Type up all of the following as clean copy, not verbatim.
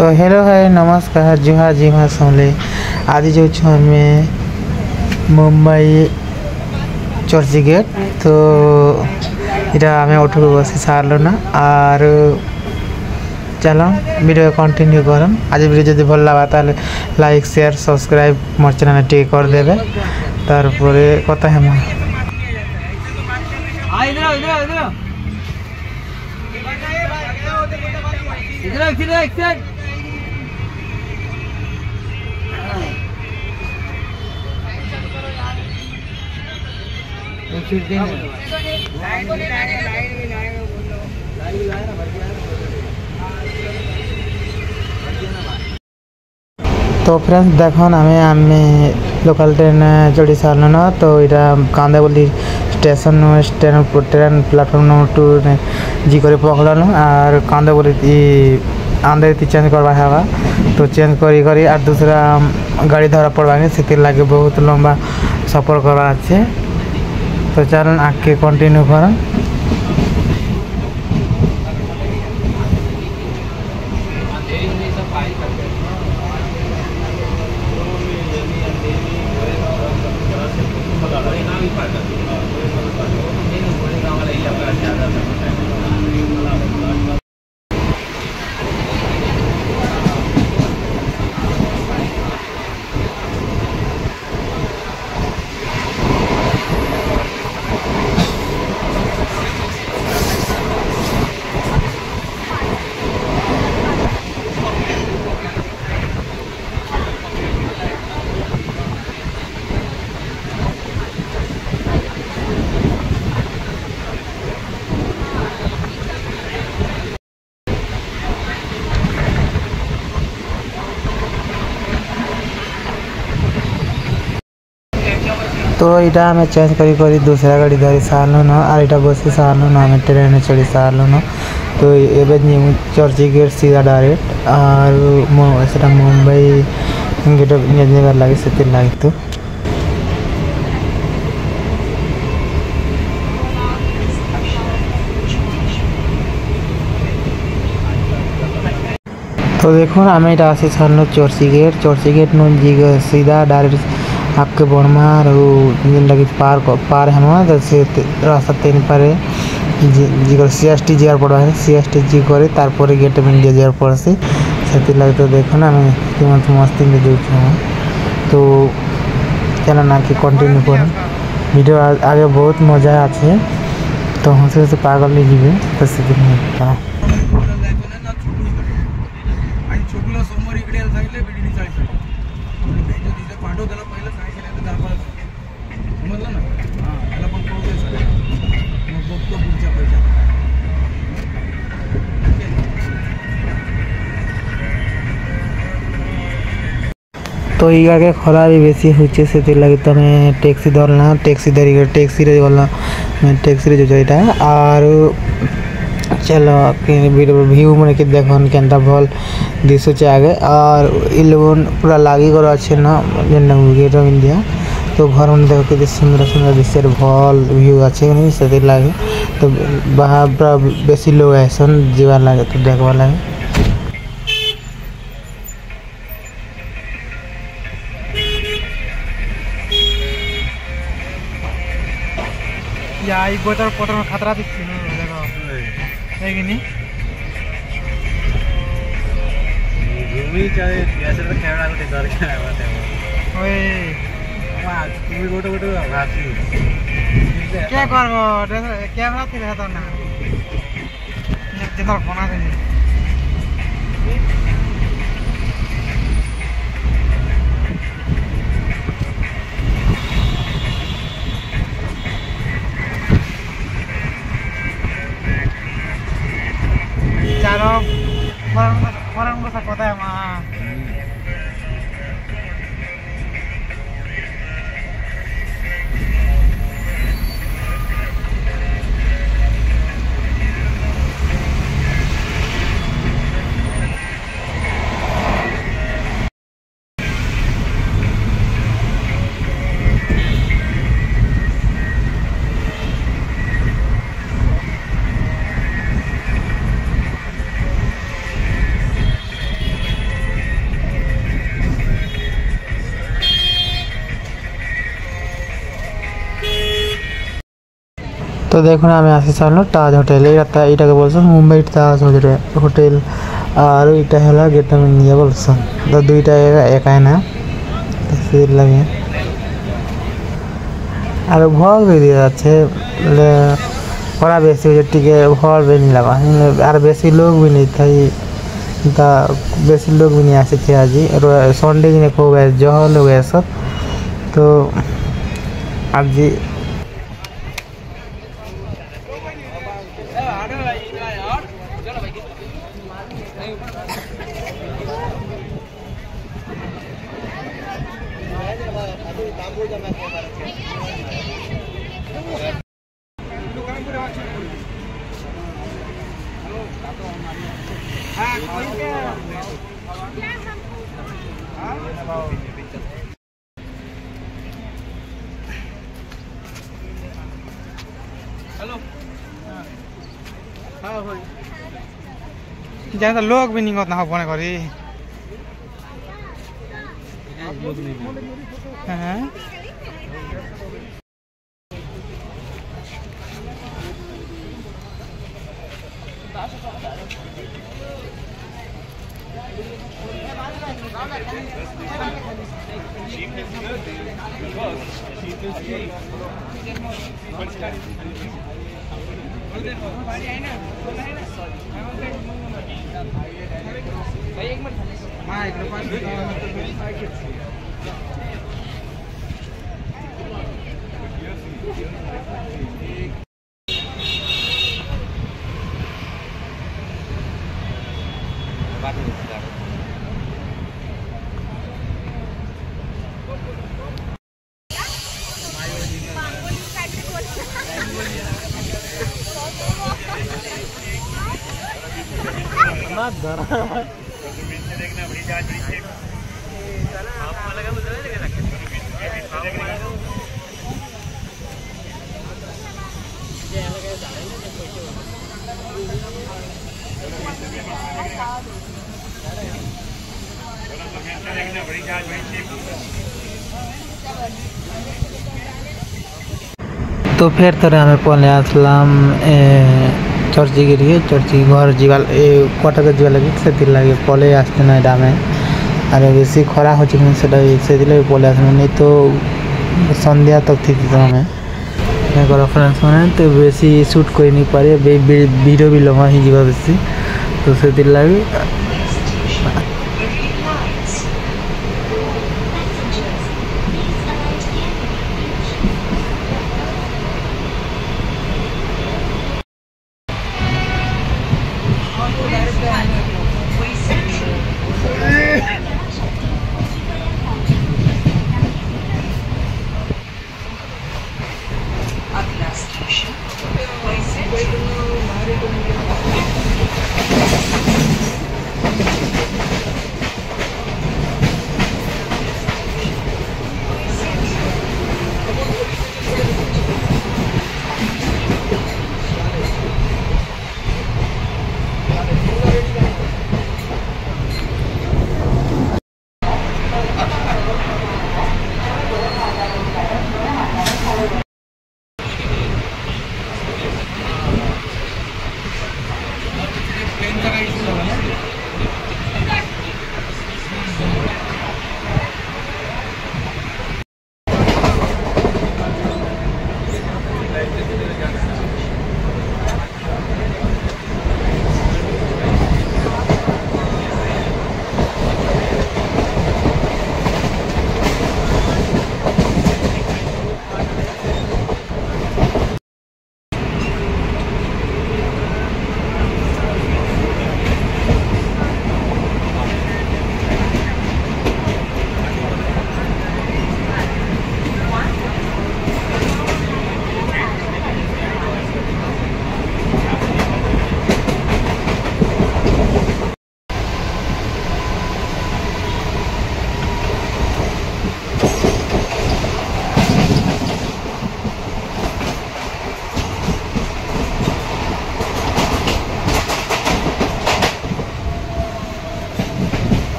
तो हेलो है नमस्कार जुहा जिहा समले आज जो हमें मुंबई चर्ची गेट तो इटा हमें उठू बस सारल ना और चलो वीडियो कंटिन्यू करम आज वीडियो जो भल लगा ताले लाइक शेयर सब्सक्राइब मोर चैनल टे कर देबे तार परे कथा हेमा इधर तो फ्रेंड्स देखो आम लोकल ट्रेन चढ़ी सारे ना तो यहाँ कांदावली स्टेशन ट्रेन प्लेटफॉर्म नंबर 2 जी कर पकड़ल और कांदावली आंधे चेंज करवा है तो चेंज करी और दूसरा गाड़ी धरा पड़वा से लगे बहुत लंबा सफर करा अच्छे तो चल आगे कंटिन्यू कर तो यहाँ आम चेंज करी दूसरा गाड़ी धरी सारू न और यहाँ बस सारू न आम ट्रेन चढ़ी सारू न तो ये न्यू चर्ची गेट सीधा डायरेक्ट और मुंबई गेट जाबार लगे से लगे तो देखो आम यहाँ आसी सारू चर्ची गेट नु सीधा डायरेक्ट आपके बड़मार लगे पार हम तो से रास्ता तीन पारे जी CST जी पड़ा है CST जी करे तार गेट में जी पड़सी से लगे तो देखो ना मत मस्ती में जो तो चलो ना कि कंटिन्यू कर वीडियो आगे बहुत मजा आछे तो हंसे हंसे पागल नहीं जीवे तो से तो ये खरा भी बेसी होचे से लगे तो मैं टैक्सी धरना टैक्सी धरी टैक्सी रे गला मैं टैक्सी रे जो यहाँ और चलो व्यू मन के देखन केनता भल दिशुचे आगे और इलेवन पूरा लागी कर अच्छे ना गेट ऑफ इंडिया तो घर में देखो कि सुंदर सुंदर दृश्य भल व्यू अच्छे से लगे तो बाहर पूरा बेसी लोग आसन जीवार लगे तो देखवा लगे या बोतर पोतर में खतरा दिखती है देखो है कि नहीं घूमी चाहे ऐसे तो कैमरा को डर के आया बात है ओए वाह तू गोटो गोटो भासी क्या करबो कैमरा थी रहता ना जितना बना दे Cara orang besar kota mah. তো দেখুন আমি আসি সামনে তাজ হোটেল এটাকে বলছো মুম্বাই তাজ হোটেল আর এটা হলো গেট অফ ইন্ডিয়া বলছো তো দুইটা একাই না লাগে আর ভল বেরিয়ে যাচ্ছে ওরা বেশি টিকে ভল বেরিয়ে লাগা আর বেশি লোক भी नहीं था তা বেশি লোক भी नहीं আসে थे आज संडे दिन खूब जह लोग ऐसा तो आज ज्यादा लोग भी नहीं होता बने करी तो फिर थोड़े आम पहले आसलाम चर्ची गिरी चर्ची घर जीवा कटक जीवा लगे से लगे पले आसते ना आम और बेसी खरा हो से पले आस नहीं तो सन्ध्या तक थी तो आम फ्रेंड्स मैंने तो बेसी सुट कर नहीं पारे वीडियो भी लम्बा ही जा बेसी तो से लगे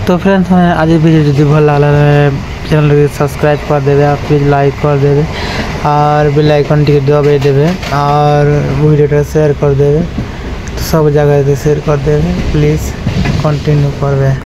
तो फ्रेंड्स आज भिडियो जो भल लगे चैनल के सब्सक्राइब कर देवे और प्लीज लाइक कर देवे और बेल आइकन टी दबाई देवे और वीडियो शेयर कर देवे, तो सब जगह शेयर कर देवे, प्लीज कंटिन्यू करवे।